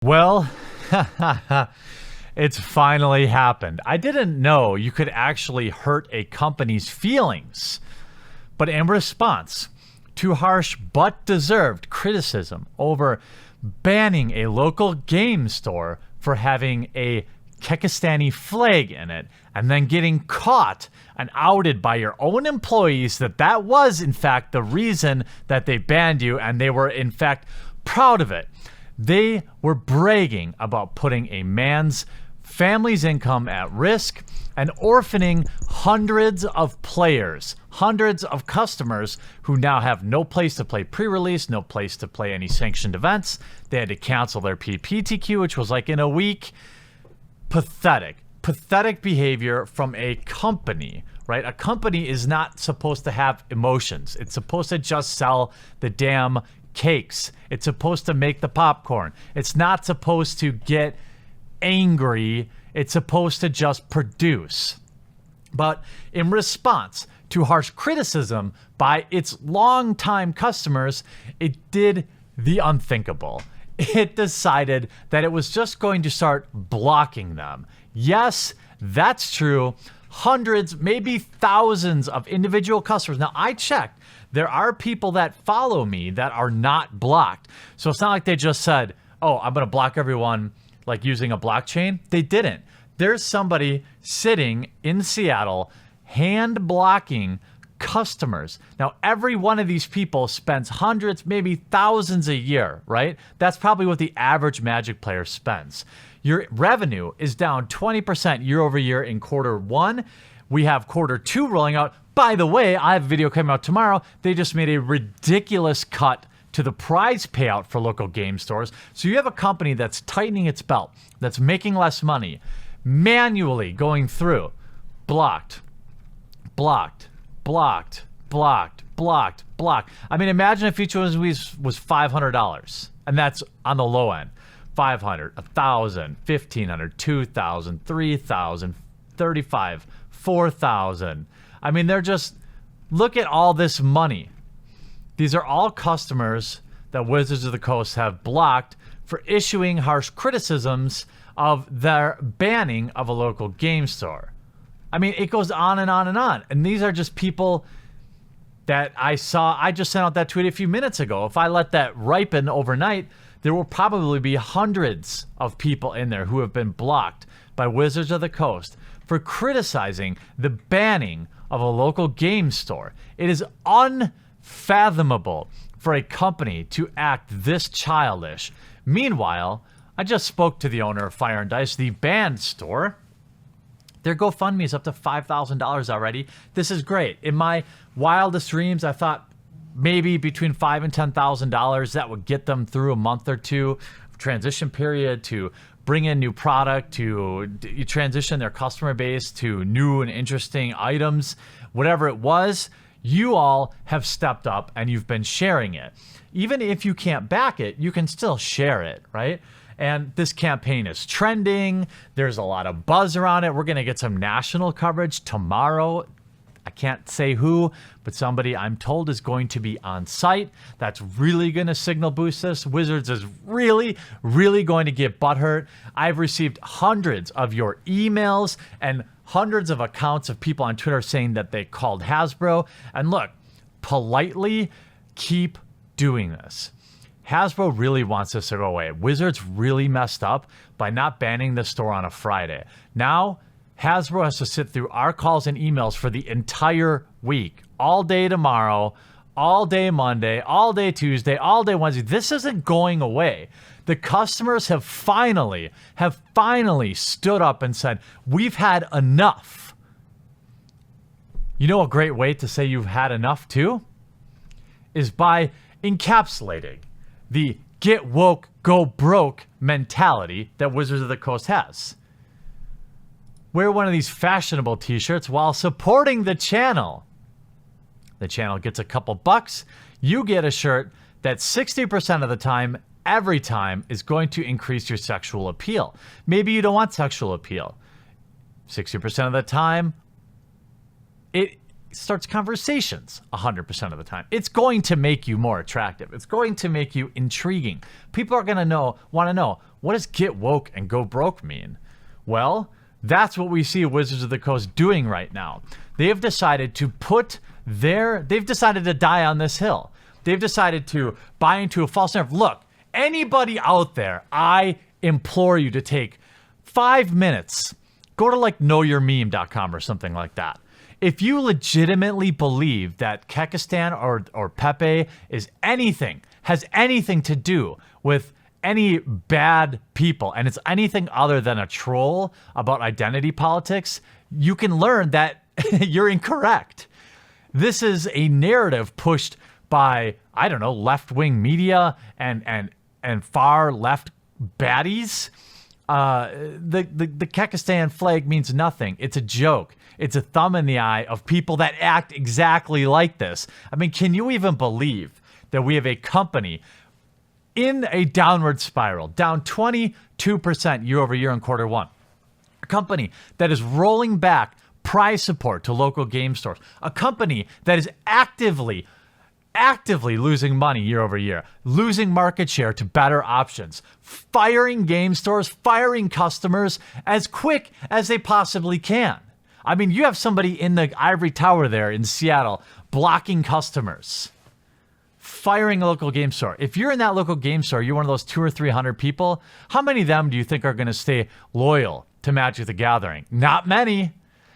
Well, it's finally happened. I didn't know you could actually hurt a company's feelings. But in response to harsh but deserved criticism over banning a local game store for having a Kekistani flag in it and then getting caught and outed by your own employees that was in fact the reason that they banned you, and they were in fact proud of it. They were bragging about putting a man's family's income at risk and orphaning hundreds of players, hundreds of customers who now have no place to play pre-release, no place to play any sanctioned events. They had to cancel their PPTQ, which was like in a week. Pathetic behavior from a company, right? A company is not supposed to have emotions. It's supposed to just sell the damn cakes. It's supposed to make the popcorn. It's not supposed to get angry. It's supposed to just produce. But in response to harsh criticism by its longtime customers, it did the unthinkable. It decided that it was just going to start blocking them. Yes, that's true. Hundreds, maybe thousands of individual customers. Now, I checked. There are people that follow me that are not blocked. So it's not like they just said, oh, I'm going to block everyone like using a blockchain. They didn't. There's somebody sitting in Seattle hand blocking customers. Now, every one of these people spends hundreds, maybe thousands a year, right? That's probably what the average Magic player spends. Your revenue is down 20% year over year in Q1. We have Q2 rolling out. By the way, I have a video coming out tomorrow. They just made a ridiculous cut to the prize payout for local game stores. So you have a company that's tightening its belt, that's making less money, manually going through blocked. I mean, imagine if each one of these was $500, and that's on the low end. 500, 1,000, 1,500, 2,000, 3,000, 35, 4,000. I mean, they're just, look at all this money. These are all customers that Wizards of the Coast have blocked for issuing harsh criticisms of their banning of a local game store. I mean, it goes on and on and on. And these are just people that I saw. I just sent out that tweet a few minutes ago. If I let that ripen overnight, there will probably be hundreds of people in there who have been blocked by Wizards of the Coast for criticizing the banning of a local game store. It is unfathomable for a company to act this childish. Meanwhile, I just spoke to the owner of Fire and Dice, the banned store. Their GoFundMe is up to $5,000 already. This is great. In my wildest dreams, I thought maybe between $5,000 and $10,000 that would get them through a month or two of transition period, to bring in new product, to transition their customer base to new and interesting items, whatever it was. You all have stepped up and you've been sharing it. Even if you can't back it, you can still share it, right? And this campaign is trending. There's a lot of buzz around it. We're going to get some national coverage tomorrow. I can't say who, but somebody I'm told is going to be on site. That's really going to signal boost this. Wizards is really going to get butthurt. I've received hundreds of your emails and hundreds of accounts of people on Twitter saying that they called Hasbro. And look, politely keep doing this. Hasbro really wants this to go away. Wizards really messed up by not banning the store on a Friday. Now, Hasbro has to sit through our calls and emails for the entire week. All day tomorrow, all day Monday, all day Tuesday, all day Wednesday. This isn't going away. The customers have finally stood up and said, we've had enough. You know a great way to say you've had enough too? Is by encapsulating the get woke, go broke mentality that Wizards of the Coast has. Wear one of these fashionable t-shirts while supporting the channel. The channel gets a couple bucks. You get a shirt that 60% of the time, every time, is going to increase your sexual appeal. Maybe you don't want sexual appeal. 60% of the time, it starts conversations 100% of the time. It's going to make you more attractive. It's going to make you intriguing. People are going to want to know, what does get woke and go broke mean? Well, that's what we see Wizards of the Coast doing right now. They have decided to they've decided to die on this hill. They've decided to buy into a false narrative. Look, anybody out there, I implore you to take 5 minutes. Go to like knowyourmeme.com or something like that. If you legitimately believe that Kekistan or Pepe has anything to do with any bad people, and it's anything other than a troll about identity politics, you can learn that you're incorrect. This is a narrative pushed by, I don't know, left-wing media and far left baddies. The Kekistan flag means nothing. It's a joke. It's a thumb in the eye of people that act exactly like this. I mean, can you even believe that we have a company in a downward spiral, down 22% year over year in quarter one? A company that is rolling back prize support to local game stores. A company that is actively losing money year over year, losing market share to better options, firing game stores, firing customers as quick as they possibly can. I mean, you have somebody in the ivory tower there in Seattle blocking customers, firing a local game store. If you're in that local game store, you're one of those 200 or 300 people. How many of them do you think are going to stay loyal to Magic the Gathering? Not many.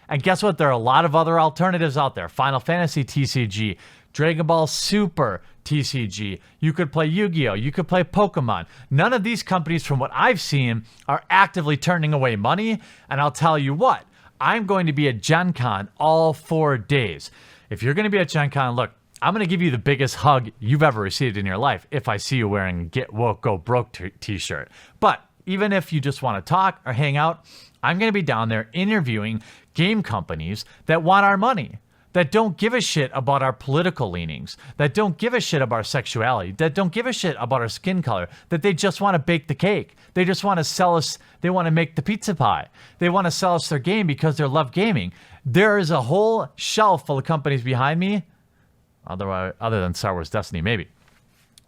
And guess what? There are a lot of other alternatives out there. Final Fantasy TCG, Dragon Ball Super TCG. You could play Yu-Gi-Oh! You could play Pokemon. None of these companies, from what I've seen, are actively turning away money. And I'll tell you what, I'm going to be at Gen Con all 4 days. If you're going to be at Gen Con, look, I'm going to give you the biggest hug you've ever received in your life if I see you wearing a Get Woke, Go Broke t-shirt. But even if you just want to talk or hang out, I'm going to be down there interviewing game companies that want our money, that don't give a shit about our political leanings, that don't give a shit about our sexuality, that don't give a shit about our skin color, that they just want to bake the cake. They just want to sell us, they want to make the pizza pie. They want to sell us their game because they love gaming. There is a whole shelf full of companies behind me, other than Star Wars Destiny maybe,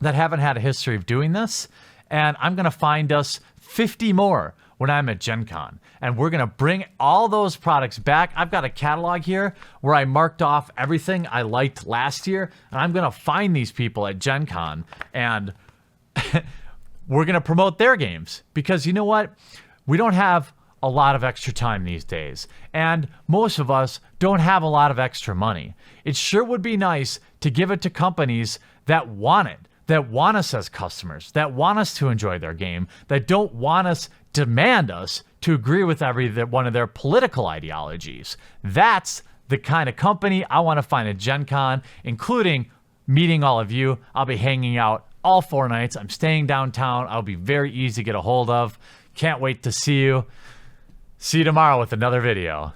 that haven't had a history of doing this. And I'm going to find us 50 more when I'm at Gen Con. And we're going to bring all those products back. I've got a catalog here where I marked off everything I liked last year. And I'm going to find these people at Gen Con and we're going to promote their games. Because you know what? We don't have a lot of extra time these days. And most of us don't have a lot of extra money. It sure would be nice to give it to companies that want it, that want us as customers, that want us to enjoy their game, that don't want us, demand us to agree with every one of their political ideologies. That's the kind of company I want to find at Gen Con, including meeting all of you. I'll be hanging out all 4 nights. I'm staying downtown. I'll be very easy to get a hold of. Can't wait to see you. See you tomorrow with another video.